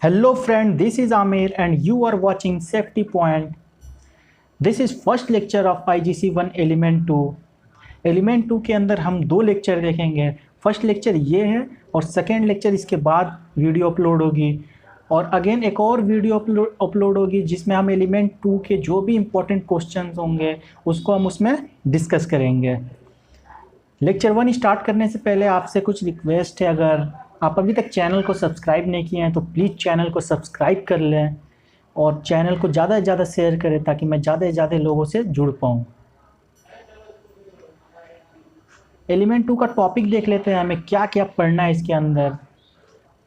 Hello friend, this is Amir and you are watching Safety Point. This is first lecture of IGC 1 Element 2. Element 2 के अंदर हम दो lecture देखेंगे। First lecture ये है और सेकेंड लेक्चर इसके बाद वीडियो अपलोड होगी और अगेन एक और वीडियो अपलोड होगी जिसमें हम एलिमेंट 2 के जो भी इम्पोर्टेंट क्वेश्चंस होंगे उसको हम उसमें डिस्कस करेंगे। लेक्चर 1 स्टार्ट करने से पहले आपसे कुछ रिक्वेस्ट है, अगर आप अभी तक चैनल को सब्सक्राइब नहीं किए हैं तो प्लीज़ चैनल को सब्सक्राइब कर लें और चैनल को ज़्यादा से ज़्यादा शेयर करें ताकि मैं ज़्यादा से ज़्यादा लोगों से जुड़ पाऊँ। एलिमेंट 2 का टॉपिक देख लेते हैं, हमें क्या क्या पढ़ना है इसके अंदर।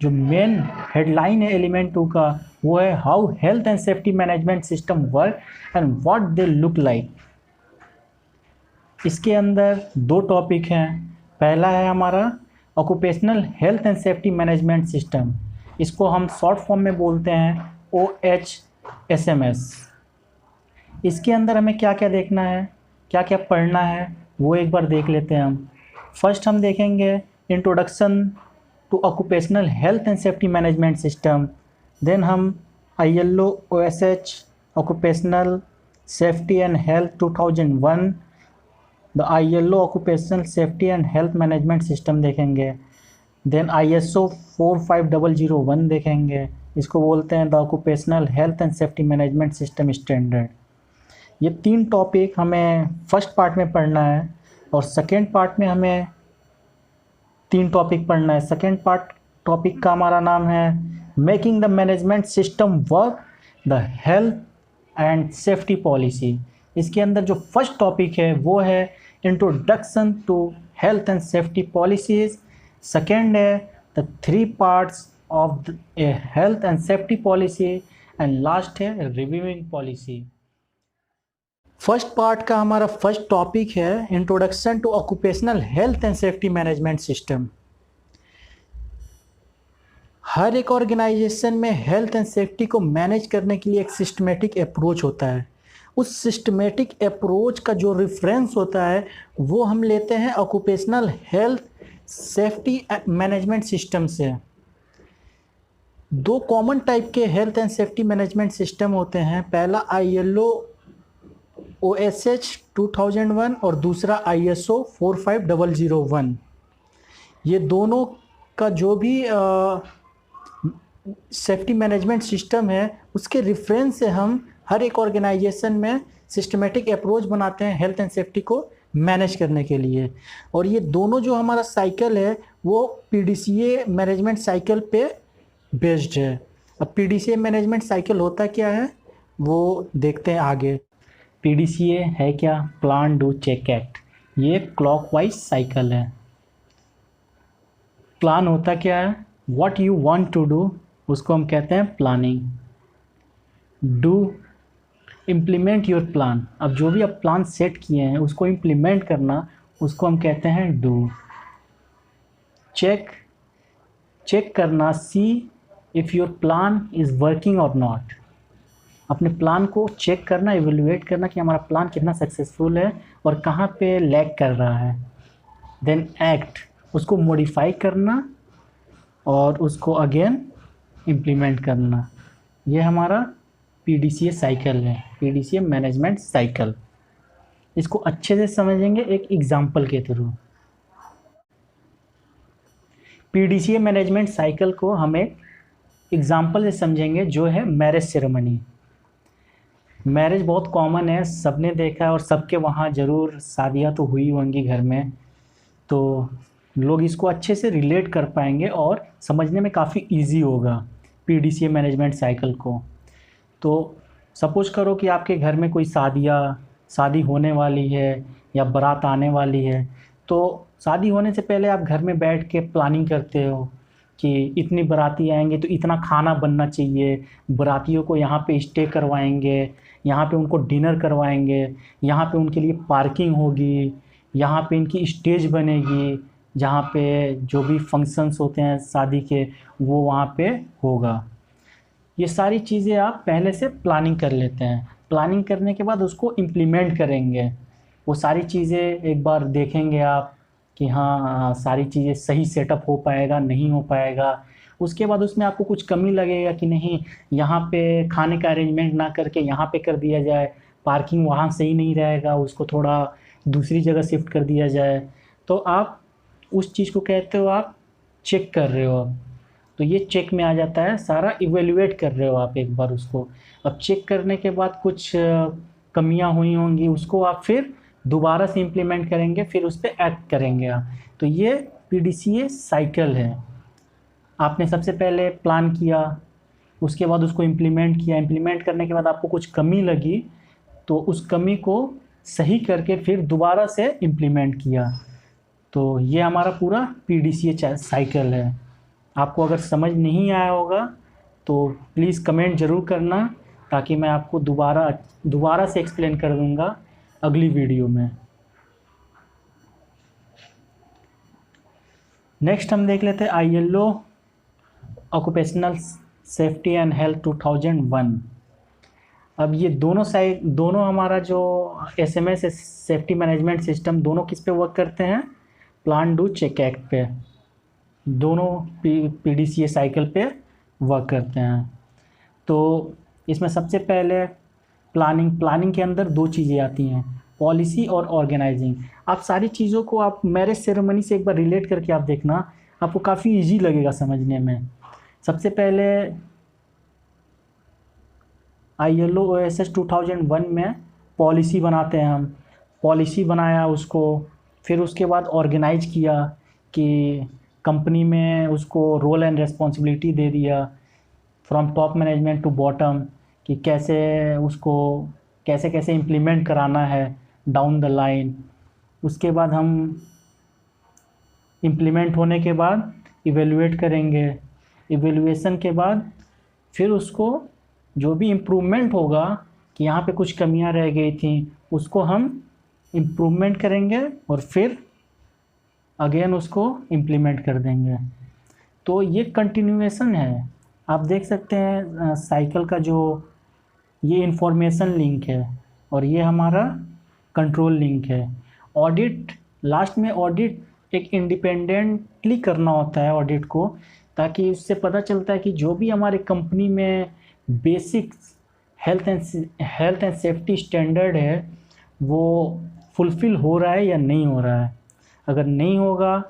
जो मेन हेडलाइन है एलिमेंट 2 का वो है how health and safety management system work and what they look like. इसके अंदर दो टॉपिक हैं। पहला है हमारा occupational health and safety management system, इसको हम शॉर्ट फॉर्म में बोलते हैं OHSMS। इसके अंदर हमें क्या क्या देखना है, क्या क्या पढ़ना है वो एक बार देख लेते हैं हम। फर्स्ट हम देखेंगे introduction to occupational health and safety management system, then हम ILO OSH occupational safety and health 2001 the ILO occupational safety and health management system देखेंगे। देन ISO 45001 देखेंगे, इसको बोलते हैं the occupational health and safety management system standard. ये तीन topic हमें first part में पढ़ना है और सेकेंड पार्ट में हमें तीन टॉपिक पढ़ना है। सेकेंड पार्ट टॉपिक का हमारा नाम है making the management system work the health and safety policy. इसके अंदर जो फर्स्ट टॉपिक है वो है introduction to health and safety policies. Second है the three parts of a health and safety policy and last है रिव्यूइंग पॉलिसी। फर्स्ट पार्ट का हमारा फर्स्ट टॉपिक है introduction to occupational health and safety management system. हर एक organization में health and safety को manage करने के लिए एक सिस्टमेटिक अप्रोच होता है। उस सिस्टमेटिक अप्रोच का जो रेफरेंस होता है वो हम लेते हैं occupational health safety management system से। दो कॉमन टाइप के health and safety management system होते हैं, पहला ILO OSH 2001 और दूसरा ISO 45001। ये दोनों का जो भी सेफ्टी मैनेजमेंट सिस्टम है उसके रेफरेंस से हम हर एक ऑर्गेनाइजेशन में सिस्टमेटिक अप्रोच बनाते हैं हेल्थ एंड सेफ्टी को मैनेज करने के लिए। और ये दोनों जो हमारा साइकिल है वो PDCA मैनेजमेंट साइकिल पे बेस्ड है। अब PDCA मैनेजमेंट साइकिल होता क्या है वो देखते हैं आगे। PDCA है क्या? Plan do check act. ये क्लॉकवाइज साइकिल है। प्लान होता क्या है? What you want to do, उसको हम कहते हैं planning. Do, implement your plan. अब जो भी आप प्लान सेट किए हैं उसको इम्प्लीमेंट करना, उसको हम कहते हैं डू। चेक, चेक करना, सी if your plan is working और नॉट। अपने प्लान को चेक करना, इवेलुएट करना कि हमारा प्लान कितना सक्सेसफुल है और कहाँ पे लैग कर रहा है। देन एक्ट, उसको मॉडिफाई करना और उसको अगेन इम्प्लीमेंट करना। ये हमारा PDCA साइकिल है, PDCA मैनेजमेंट साइकिल। इसको अच्छे से समझेंगे एक एग्जाम्पल के थ्रू। PDCA मैनेजमेंट साइकिल को हम एक एग्जाम्पल से समझेंगे जो है मैरिज सेरेमनी। मैरिज बहुत कॉमन है, सबने देखा है और सबके वहाँ ज़रूर शादियाँ तो हुई होंगी घर में, तो लोग इसको अच्छे से रिलेट कर पाएंगे और समझने में काफ़ी इजी होगा PDCA मैनेजमेंट साइकिल को। तो सपोज करो कि आपके घर में कोई शादी होने वाली है या बारात आने वाली है, तो शादी होने से पहले आप घर में बैठ के प्लानिंग करते हो कि इतनी बाराती आएंगे तो इतना खाना बनना चाहिए, बारातियों को यहाँ पे स्टे करवाएंगे, यहाँ पे उनको डिनर करवाएंगे, यहाँ पे उनके लिए पार्किंग होगी, यहाँ पे इनकी स्टेज बनेगी, जहाँ पे जो भी फंक्शंस होते हैं शादी के वो वहाँ पे होगा। ये सारी चीज़ें आप पहले से प्लानिंग कर लेते हैं। प्लानिंग करने के बाद उसको इम्प्लीमेंट करेंगे। वो सारी चीज़ें एक बार देखेंगे आप कि हाँ सारी चीज़ें सही सेटअप हो पाएगा नहीं हो पाएगा। उसके बाद उसमें आपको कुछ कमी लगेगा कि नहीं, यहाँ पे खाने का अरेंजमेंट ना करके यहाँ पे कर दिया जाए, पार्किंग वहाँ सही नहीं रहेगा, उसको थोड़ा दूसरी जगह शिफ्ट कर दिया जाए, तो आप उस चीज़ को कहते हो आप चेक कर रहे हो अब। तो ये चेक में आ जाता है, सारा इवेल्युएट कर रहे हो आप एक बार उसको। अब चेक करने के बाद कुछ कमियां हुई होंगी, उसको आप फिर दोबारा से इम्प्लीमेंट करेंगे, फिर उस पर एक्ट करेंगे आप। तो ये पीडीसीए साइकिल है। आपने सबसे पहले प्लान किया, उसके बाद उसको इम्प्लीमेंट किया, इम्प्लीमेंट करने के बाद आपको कुछ कमी लगी, तो उस कमी को सही करके फिर दोबारा से इम्प्लीमेंट किया। तो ये हमारा पूरा पीडीसीए साइकिल है। आपको अगर समझ नहीं आया होगा तो प्लीज़ कमेंट ज़रूर करना, ताकि मैं आपको दोबारा से एक्सप्लेन कर दूंगा अगली वीडियो में। नेक्स्ट हम देख लेते हैं ILO occupational safety and health 2001। अब ये दोनों हमारा जो SMS है, सेफ्टी मैनेजमेंट सिस्टम, दोनों किस पे वर्क करते हैं? प्लान डू चेक एक्ट पे। दोनों पीडीसीए साइकिल पे वर्क करते हैं। तो इसमें सबसे पहले प्लानिंग के अंदर दो चीज़ें आती हैं, पॉलिसी और ऑर्गेनाइजिंग। आप सारी चीज़ों को आप मैरिज सेरेमनी से एक बार रिलेट करके आप देखना, आपको काफ़ी इजी लगेगा समझने में। सबसे पहले ILO OSS 2001 में पॉलिसी बनाते हैं हम। पॉलिसी बनाया उसको, फिर उसके बाद ऑर्गेनाइज किया कि कंपनी में उसको रोल एंड रिस्पॉन्सिबिलिटी दे दिया from top management to bottom, कि कैसे कैसे इम्प्लीमेंट कराना है डाउन द लाइन। उसके बाद हम इम्प्लीमेंट होने के बाद इवेलुएट करेंगे। इवेलुएशन के बाद फिर उसको जो भी इम्प्रूवमेंट होगा कि यहाँ पे कुछ कमियाँ रह गई थी, उसको हम इम्प्रूवमेंट करेंगे और फिर अगेन उसको इम्प्लीमेंट कर देंगे। तो ये कंटिन्यूएशन है। आप देख सकते हैं साइकिल का जो ये इंफॉर्मेशन लिंक है और ये हमारा कंट्रोल लिंक है। ऑडिट, लास्ट में ऑडिट एक इंडिपेंडेंटली करना होता है ऑडिट को, ताकि उससे पता चलता है कि जो भी हमारे कंपनी में basic health and safety standard है वो फुलफ़िल हो रहा है या नहीं हो रहा है। अगर नहीं होगा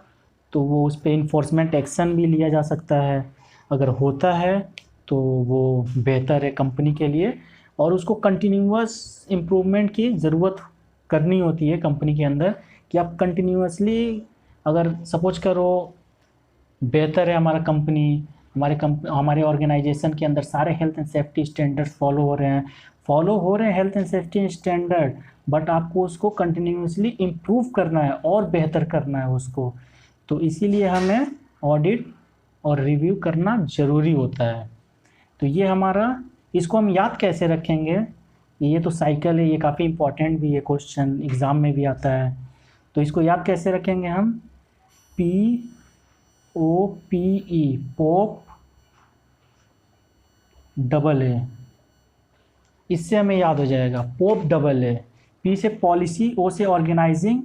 तो वो उस पर इन्फोर्समेंट एक्शन भी लिया जा सकता है, अगर होता है तो वो बेहतर है कंपनी के लिए। और उसको कंटिन्यूअस इम्प्रूवमेंट की ज़रूरत करनी होती है कंपनी के अंदर, कि आप कंटिन्यूअसली, अगर सपोज करो बेहतर है हमारा कंपनी, हमारे ऑर्गेनाइजेशन के अंदर सारे health and safety standard follow हो रहे हैं health and safety standard, but आपको उसको कंटिन्यूअसली इम्प्रूव करना है और बेहतर करना है उसको। तो इसीलिए हमें ऑडिट और रिव्यू करना ज़रूरी होता है। तो ये हमारा, इसको हम याद कैसे रखेंगे? ये तो साइकिल है, ये काफ़ी इंपॉर्टेंट भी है, क्वेश्चन एग्ज़ाम में भी आता है। तो इसको याद कैसे रखेंगे हम? POPE, पोप डबल ए, इससे हमें याद हो जाएगा, पोप डबल ए। P से पॉलिसी, O से ऑर्गेनाइजिंग,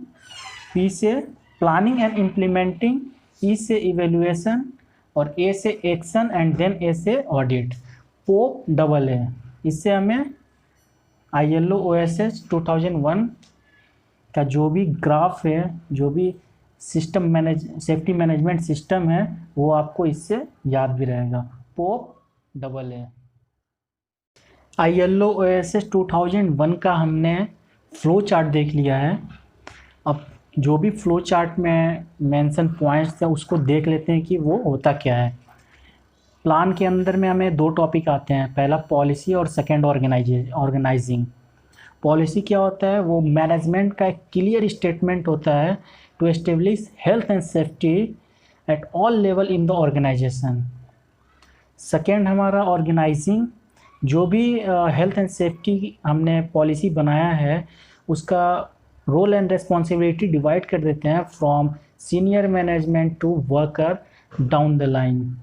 P से प्लानिंग एंड इम्प्लीमेंटिंग, E से इवेल्युएशन और A से एक्शन एंड देन A से ऑडिट। पोप डबल ए, इससे हमें ILO OSS 2001 का जो भी ग्राफ है, जो भी सेफ्टी मैनेजमेंट सिस्टम है, वो आपको इससे याद भी रहेगा, pope double A. ILO OSS 2001 का हमने फ्लो चार्ट देख लिया है। अब जो भी फ्लो चार्ट में मेंशन पॉइंट्स हैं उसको देख लेते हैं कि वो होता क्या है। प्लान के अंदर में हमें दो टॉपिक आते हैं, पहला पॉलिसी और सेकंड ऑर्गेनाइजिंग। पॉलिसी क्या होता है? वो मैनेजमेंट का एक क्लियर स्टेटमेंट होता है to establish health and safety at all level in the organization. Second हमारा ऑर्गेनाइजिंग, जो भी हेल्थ एंड सेफ्टी हमने पॉलिसी बनाया है उसका रोल एंड रिस्पॉन्सिबिलिटी डिवाइड कर देते हैं from senior management to worker down the line.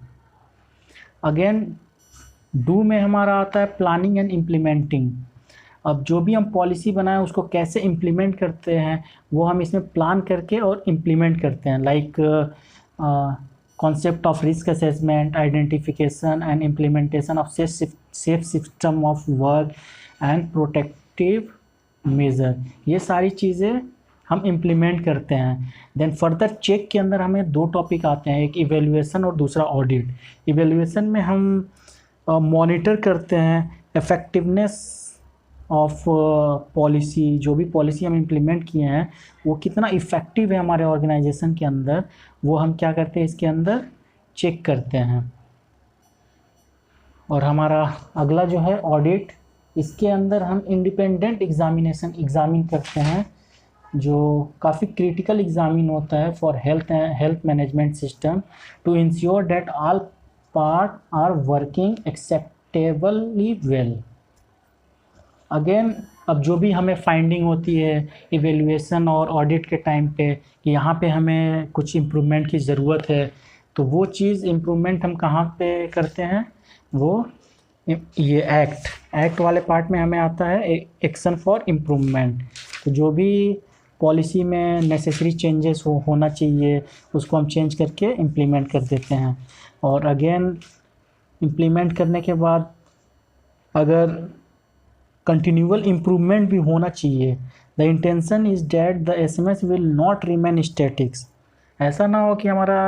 Again do में हमारा आता है प्लानिंग एंड इम्प्लीमेंटिंग। अब जो भी हम पॉलिसी बनाए उसको कैसे इम्प्लीमेंट करते हैं वो हम इसमें प्लान करके और इम्प्लीमेंट करते हैं। Like concept of risk assessment, identification and implementation of safe system of work and protective measure, ये सारी चीज़ें हम इम्प्लीमेंट करते हैं। देन फर्दर चेक के अंदर हमें दो टॉपिक आते हैं, एक इवेल्युएशन और दूसरा ऑडिट। इवेल्युएशन में हम मॉनिटर करते हैं इफ़ेक्टिवनेस ऑफ पॉलिसी, जो भी पॉलिसी हम इम्प्लीमेंट किए हैं वो कितना इफ़ेक्टिव है हमारे ऑर्गेनाइजेशन के अंदर, वो हम क्या करते हैं इसके अंदर चेक करते हैं। और हमारा अगला जो है ऑडिट, इसके अंदर हम इंडिपेंडेंट एग्जामिन करते हैं, जो काफ़ी क्रिटिकल एग्जामिन होता है for health management system to ensure that all part are working acceptably well. Again अब जो भी हमें फाइंडिंग होती है इवेल्युएशन और ऑडिट के टाइम पे कि यहाँ पे हमें कुछ इम्प्रूवमेंट की ज़रूरत है, तो वो चीज़ इम्प्रूवमेंट हम कहाँ पे करते हैं, वो ये एक्ट वाले पार्ट में हमें आता है एक्शन फॉर इम्प्रूवमेंट। तो जो भी पॉलिसी में नेसेसरी चेंजेस होना चाहिए उसको हम चेंज करके इम्प्लीमेंट कर देते हैं। और अगेन इम्प्लीमेंट करने के बाद अगर कंटिन्यूअल इम्प्रूवमेंट भी होना चाहिए, the intention is that the SMS will not remain statics. ऐसा ना हो कि हमारा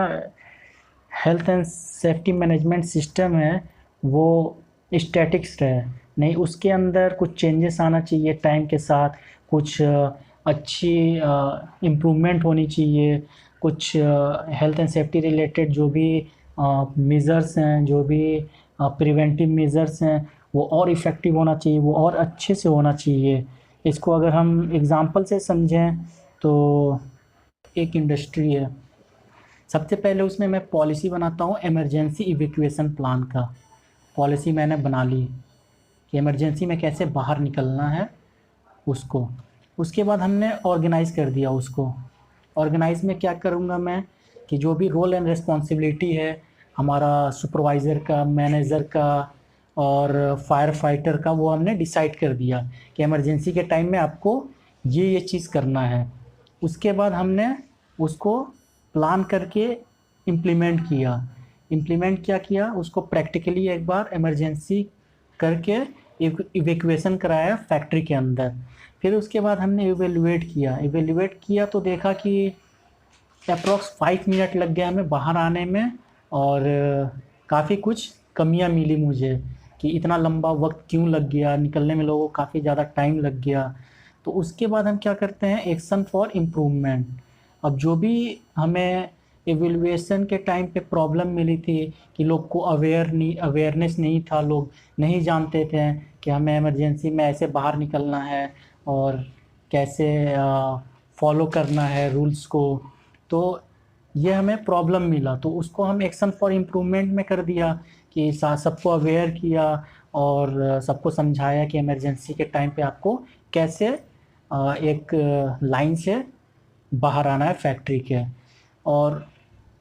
health and safety management system है वो स्टैटिक्स रहे, नहीं, उसके अंदर कुछ चेंजेस आना चाहिए टाइम के साथ, कुछ अच्छी इम्प्रूवमेंट होनी चाहिए, कुछ हेल्थ एंड सेफ्टी रिलेटेड जो भी मेजर्स हैं, जो भी प्रिवेंटिव मेजर्स हैं वो और इफ़ेक्टिव होना चाहिए, वो और अच्छे से होना चाहिए। इसको अगर हम एग्ज़ाम्पल से समझें तो एक इंडस्ट्री है, सबसे पहले उसमें मैं पॉलिसी बनाता हूँ इमरजेंसी इवैक्यूएशन प्लान का। पॉलिसी मैंने बना ली कि इमरजेंसी में कैसे बाहर निकलना है उसको। उसके बाद हमने ऑर्गेनाइज़ कर दिया उसको। ऑर्गेनाइज़ में क्या करूँगा मैं कि जो भी रोल एंड रिस्पॉन्सिबिलिटी है हमारा सुपरवाइज़र का, मैनेजर का और फायर फाइटर का, वो हमने डिसाइड कर दिया कि इमरजेंसी के टाइम में आपको ये चीज़ करना है। उसके बाद हमने उसको प्लान करके इम्प्लीमेंट क्या किया, उसको प्रैक्टिकली एक बार इमरजेंसी करके इवैक्यूएशन कराया फैक्ट्री के अंदर। फिर उसके बाद हमने इवेल्युएट किया तो देखा कि अप्रॉक्स 5 मिनट लग गया हमें बाहर आने में, और काफ़ी कुछ कमियां मिली मुझे कि इतना लंबा वक्त क्यों लग गया, निकलने में लोगों को काफ़ी ज़्यादा टाइम लग गया। तो उसके बाद हम क्या करते हैं, एक्शन फॉर इम्प्रूवमेंट। अब जो भी हमें एवेल्युएशन के टाइम पे प्रॉब्लम मिली थी कि लोग को अवेयरनेस नहीं था, लोग नहीं जानते थे कि हमें इमरजेंसी में ऐसे बाहर निकलना है और कैसे फॉलो करना है रूल्स को, तो ये हमें प्रॉब्लम मिला। तो उसको हम एक्शन फॉर इम्प्रूवमेंट में कर दिया कि सबको अवेयर किया और सबको समझाया कि इमरजेंसी के टाइम पे आपको कैसे एक लाइन से बाहर आना है फैक्ट्री के। और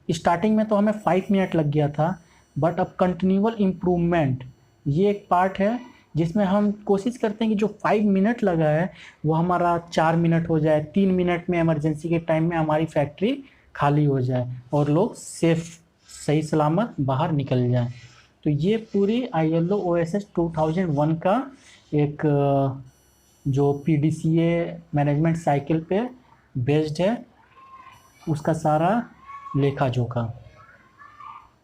स्टार्टिंग में तो हमें 5 मिनट लग गया था, बट अब कंटिन्यूअल इम्प्रूवमेंट ये एक पार्ट है जिसमें हम कोशिश करते हैं कि जो 5 मिनट लगा है वो हमारा 4 मिनट हो जाए, 3 मिनट में इमरजेंसी के टाइम में हमारी फैक्ट्री खाली हो जाए और लोग सही सलामत बाहर निकल जाएं। तो ये पूरी ILO OSS 2001 का एक जो PDCA मैनेजमेंट साइकिल पे बेस्ड है, उसका सारा लेखा जोखा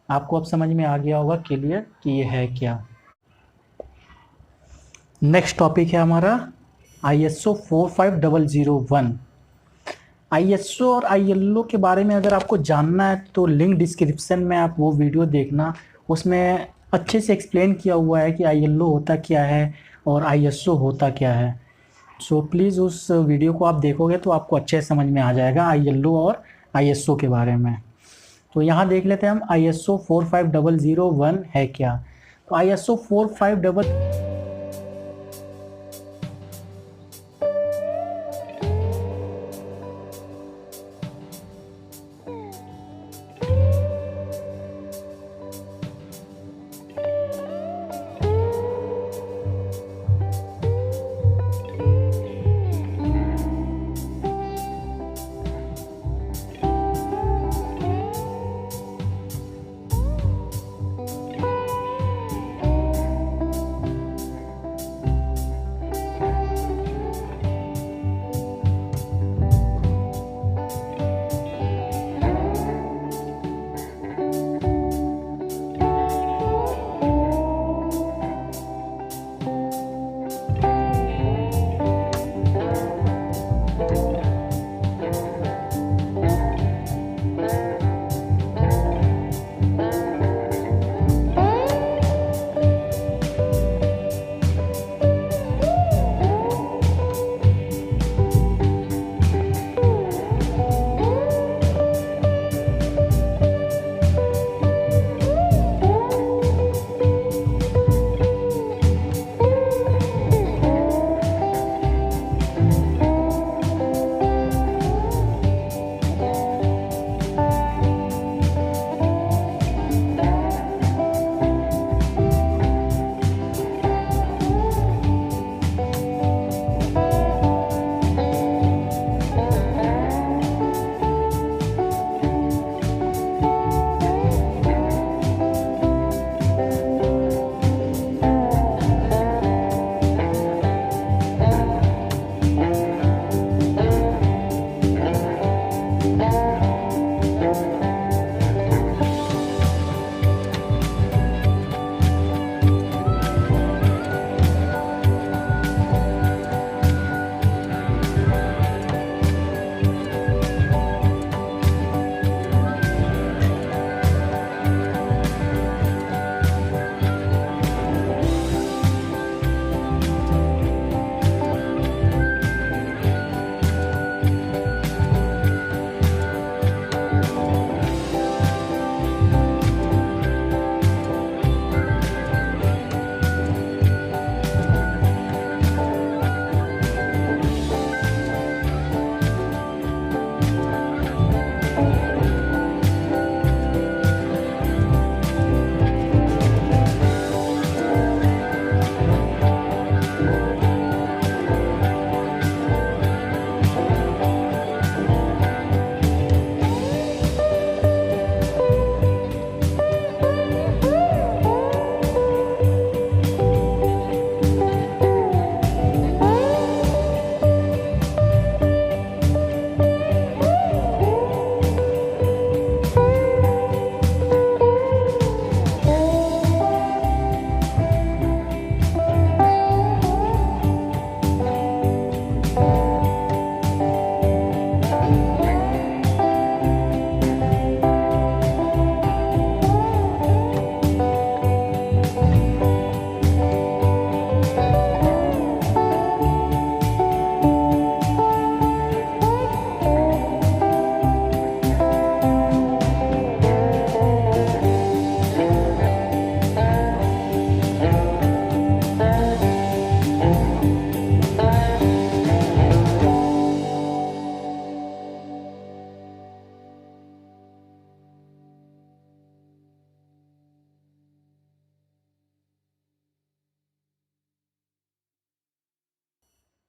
आपको अब समझ में आ गया होगा क्लियर कि ये है क्या। नेक्स्ट टॉपिक है हमारा ISO 45001। ISO और ILO के बारे में अगर आपको जानना है तो लिंक डिस्क्रिप्शन में आप वो वीडियो देखना, उसमें अच्छे से एक्सप्लेन किया हुआ है कि ILO होता क्या है और ISO होता क्या है। सो प्लीज़ उस वीडियो को आप देखोगे तो आपको अच्छे से समझ में आ जाएगा ILO और ISO के बारे में। तो यहाँ देख लेते हैं हम ISO 45001 है क्या। तो ISO 45001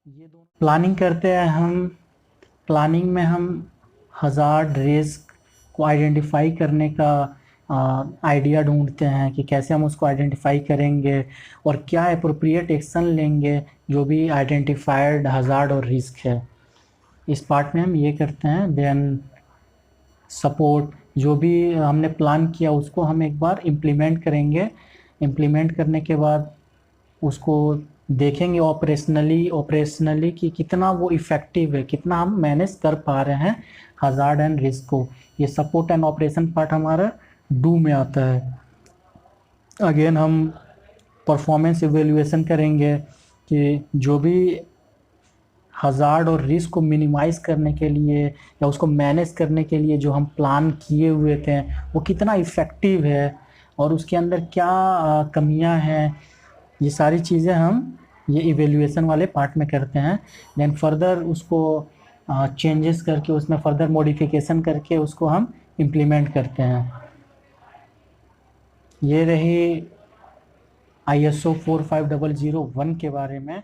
ये दोनों प्लानिंग करते हैं हम। प्लानिंग में हम हज़ार्ड रिस्क को आइडेंटिफाई करने का आइडिया ढूंढते हैं कि कैसे हम उसको आइडेंटिफाई करेंगे और क्या अप्रोप्रिएट एक्शन लेंगे जो भी आइडेंटिफाइड हज़ार्ड और रिस्क है। इस पार्ट में हम ये करते हैं। देन सपोर्ट, जो भी हमने प्लान किया उसको हम एक बार इम्प्लीमेंट करेंगे। इम्प्लीमेंट करने के बाद उसको देखेंगे ऑपरेशनली कि कितना वो इफ़ेक्टिव है, कितना हम मैनेज कर पा रहे हैं हज़ार्ड एंड रिस्क को। ये सपोर्ट एंड ऑपरेशन पार्ट हमारा डू में आता है। अगेन हम परफॉर्मेंस इवेल्युएशन करेंगे कि जो भी हज़ार्ड और रिस्क को मिनिमाइज़ करने के लिए या उसको मैनेज करने के लिए जो हम प्लान किए हुए थे वो कितना इफ़ेक्टिव है और उसके अंदर क्या कमियां हैं। ये सारी चीज़ें हम ये इवेल्युएशन वाले पार्ट में करते हैं। देन फर्दर उसको चेंजेस करके उसमें फर्दर मॉडिफिकेशन करके उसको हम इम्प्लीमेंट करते हैं। ये रही ISO 45001 के बारे में।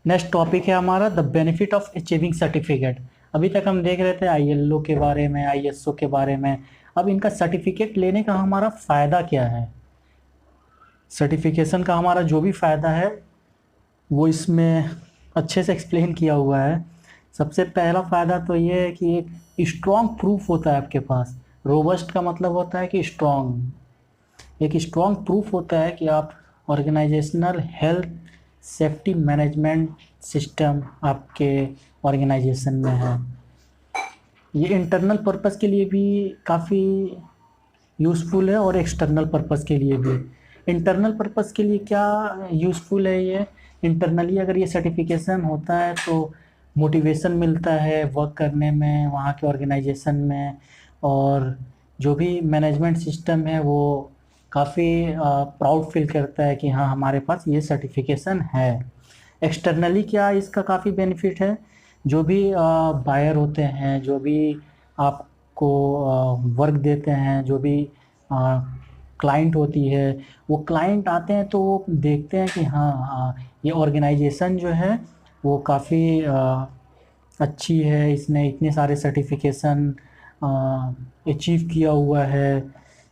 नेक्स्ट टॉपिक है हमारा the benefit of achieving certificate. अभी तक हम देख रहे थे ILO के बारे में, ISO के बारे में। अब इनका सर्टिफिकेट लेने का हमारा फ़ायदा क्या है। सर्टिफिकेशन का हमारा जो भी फ़ायदा है वो इसमें अच्छे से एक्सप्लेन किया हुआ है। सबसे पहला फ़ायदा तो ये है कि एक स्ट्रॉन्ग प्रूफ होता है आपके पास। रोबस्ट का मतलब होता है कि स्ट्रॉन्ग। एक स्ट्रॉन्ग प्रूफ होता है कि आप organizational health safety management system आपके ऑर्गेनाइजेशन में है। ये इंटरनल पर्पस के लिए भी काफ़ी यूज़फुल है और एक्सटर्नल पर्पस के लिए भी। इंटरनल पर्पस के लिए क्या यूज़फुल है ये, इंटरनली अगर ये सर्टिफिकेशन होता है तो मोटिवेशन मिलता है वर्क करने में वहाँ के ऑर्गेनाइजेशन में, और जो भी मैनेजमेंट सिस्टम है वो काफ़ी प्राउड फील करता है कि हाँ हमारे पास ये सर्टिफिकेशन है। एक्सटर्नली क्या इसका काफ़ी बेनिफिट है, जो भी बायर होते हैं, जो भी आपको वर्क देते हैं, जो भी क्लाइंट होती है, वो क्लाइंट आते हैं तो वो देखते हैं कि हाँ ये ऑर्गेनाइजेशन जो है वो काफ़ी अच्छी है, इसने इतने सारे सर्टिफिकेशन अचीव किया हुआ है।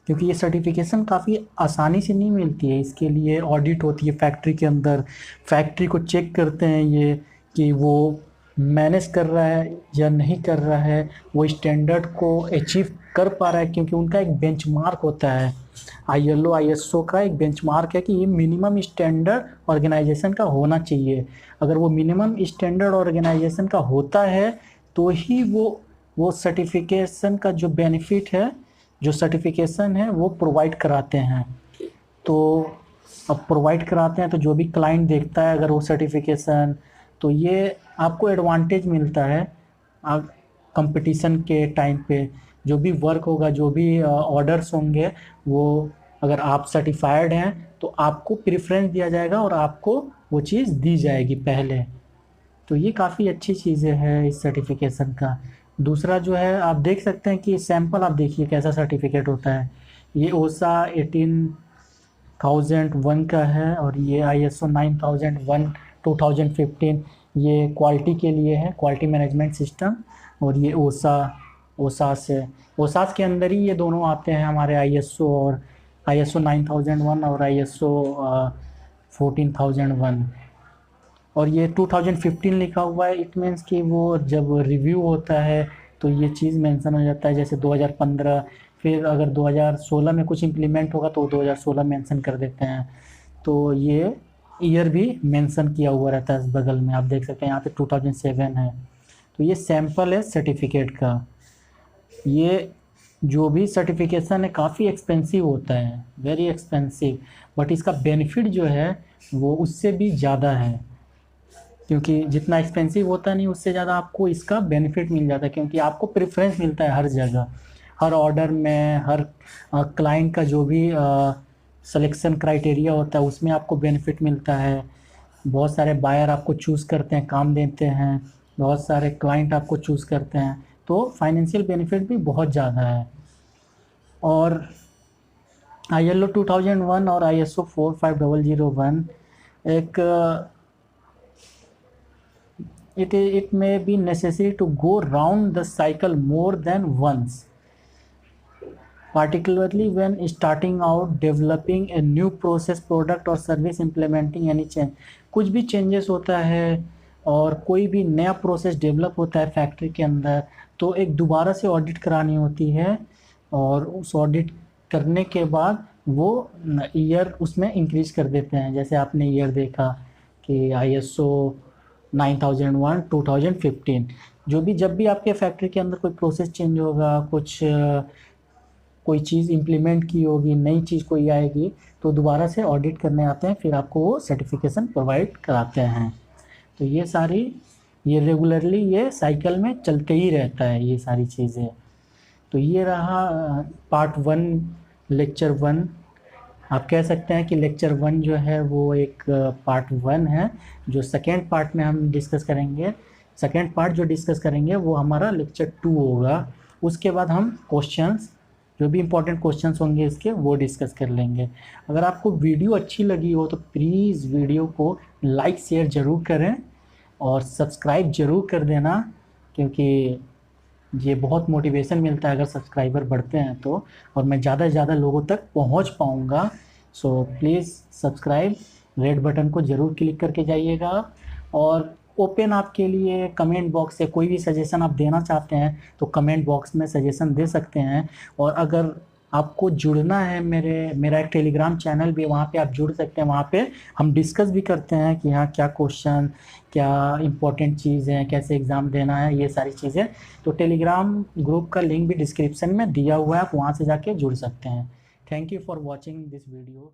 क्योंकि ये सर्टिफिकेशन काफ़ी आसानी से नहीं मिलती है, इसके लिए ऑडिट होती है फैक्ट्री के अंदर। फैक्ट्री को चेक करते हैं ये कि वो मैनेज कर रहा है या नहीं कर रहा है, वो स्टैंडर्ड को अचीव कर पा रहा है, क्योंकि उनका एक बेंचमार्क होता है। ILO ISO का एक बेंचमार्क है कि ये मिनिमम स्टैंडर्ड ऑर्गेनाइजेशन का होना चाहिए। अगर वो मिनिमम स्टैंडर्ड ऑर्गेनाइजेशन का होता है तो ही वो सर्टिफिकेशन का जो बेनिफिट है, जो सर्टिफिकेशन है वो प्रोवाइड कराते हैं। तो अब प्रोवाइड कराते हैं तो जो भी क्लाइंट देखता है अगर वो सर्टिफिकेशन, तो ये आपको एडवांटेज मिलता है कंपटीशन के टाइम पे। जो भी वर्क होगा, जो भी ऑर्डर्स होंगे, वो अगर आप सर्टिफाइड हैं तो आपको प्रेफरेंस दिया जाएगा और आपको वो चीज़ दी जाएगी पहले। तो ये काफ़ी अच्छी चीज़ें हैं इस सर्टिफिकेशन का। दूसरा जो है आप देख सकते हैं कि सैंपल आप देखिए कैसा सर्टिफिकेट होता है। ये OSA 18001 का है और ये ISO 9001 2015 ये क्वालिटी के लिए है, क्वालिटी मैनेजमेंट सिस्टम। और ये ओसास के अंदर ही ये दोनों आते हैं हमारे ISO और ISO 9001 और ISO 14001। और ये 2015 लिखा हुआ है, इट मीन्स कि वो जब रिव्यू होता है तो ये चीज़ मेंशन हो जाता है, जैसे 2015। फिर अगर 2016 में कुछ इम्प्लीमेंट होगा तो 2016 मेंशन कर देते हैं। तो ये ईयर भी मेंशन किया हुआ रहता है इस बगल में, आप देख सकते हैं यहाँ पे 2007 है। तो ये सैंपल है सर्टिफिकेट का। ये जो भी सर्टिफिकेशन है काफ़ी एक्सपेंसिव होता है, वेरी एक्सपेंसिव, बट इसका बेनिफिट जो है वो उससे भी ज़्यादा है। क्योंकि जितना एक्सपेंसिव होता नहीं उससे ज़्यादा आपको इसका बेनिफिट मिल जाता है, क्योंकि आपको प्रेफरेंस मिलता है हर जगह, हर ऑर्डर में, हर क्लाइंट का जो भी सिलेक्शन क्राइटेरिया होता है उसमें आपको बेनिफिट मिलता है। बहुत सारे बायर आपको चूज़ करते हैं, काम देते हैं, बहुत सारे क्लाइंट आपको चूज़ करते हैं, तो फाइनेंशियल बेनिफिट भी बहुत ज़्यादा है। और ILO 2001 और ISO 45001 एक it may be necessary to go round the cycle more than once, particularly when starting out, developing a new process, product or service, implementing any change. कुछ भी चेंजेस होता है और कोई भी नया प्रोसेस डेवलप होता है फैक्ट्री के अंदर, तो एक दोबारा से ऑडिट करानी होती है, और उस ऑडिट करने के बाद वो ईयर उसमें इंक्रीज कर देते हैं। जैसे आपने ईयर देखा कि ISO 9001 2015, जो भी जब भी आपके फैक्ट्री के अंदर कोई प्रोसेस चेंज होगा, कुछ कोई चीज़ इम्प्लीमेंट की होगी, नई चीज़ कोई आएगी, तो दोबारा से ऑडिट करने आते हैं, फिर आपको वो सर्टिफिकेशन प्रोवाइड कराते हैं। तो ये रेगुलरली ये साइकिल में चलते ही रहता है ये सारी चीज़ें। तो ये रहा पार्ट 1, लेक्चर 1। आप कह सकते हैं कि लेक्चर 1 जो है वो एक पार्ट 1 है। जो सेकेंड पार्ट में हम डिस्कस करेंगे, सेकेंड पार्ट जो डिस्कस करेंगे वो हमारा लेक्चर 2 होगा। उसके बाद हम क्वेश्चंस, जो भी इंपॉर्टेंट क्वेश्चंस होंगे इसके, वो डिस्कस कर लेंगे। अगर आपको वीडियो अच्छी लगी हो तो प्लीज़ वीडियो को लाइक शेयर ज़रूर करें और सब्सक्राइब ज़रूर कर देना, क्योंकि ये बहुत मोटिवेशन मिलता है अगर सब्सक्राइबर बढ़ते हैं तो, और मैं ज़्यादा से ज़्यादा लोगों तक पहुंच पाऊंगा। So please subscribe, red button को ज़रूर क्लिक करके जाइएगा। और ओपन आपके लिए कमेंट बॉक्स है, कोई भी सजेशन आप देना चाहते हैं तो कमेंट बॉक्स में सजेशन दे सकते हैं। और अगर आपको जुड़ना है, मेरा एक टेलीग्राम चैनल भी है, वहाँ पे आप जुड़ सकते हैं। वहाँ पे हम डिस्कस भी करते हैं कि हाँ क्या क्वेश्चन, क्या इंपॉर्टेंट चीज़ है, कैसे एग्ज़ाम देना है, ये सारी चीज़ें। तो टेलीग्राम ग्रुप का लिंक भी डिस्क्रिप्शन में दिया हुआ है, आप वहाँ से जाके जुड़ सकते हैं। Thank you for watching this video.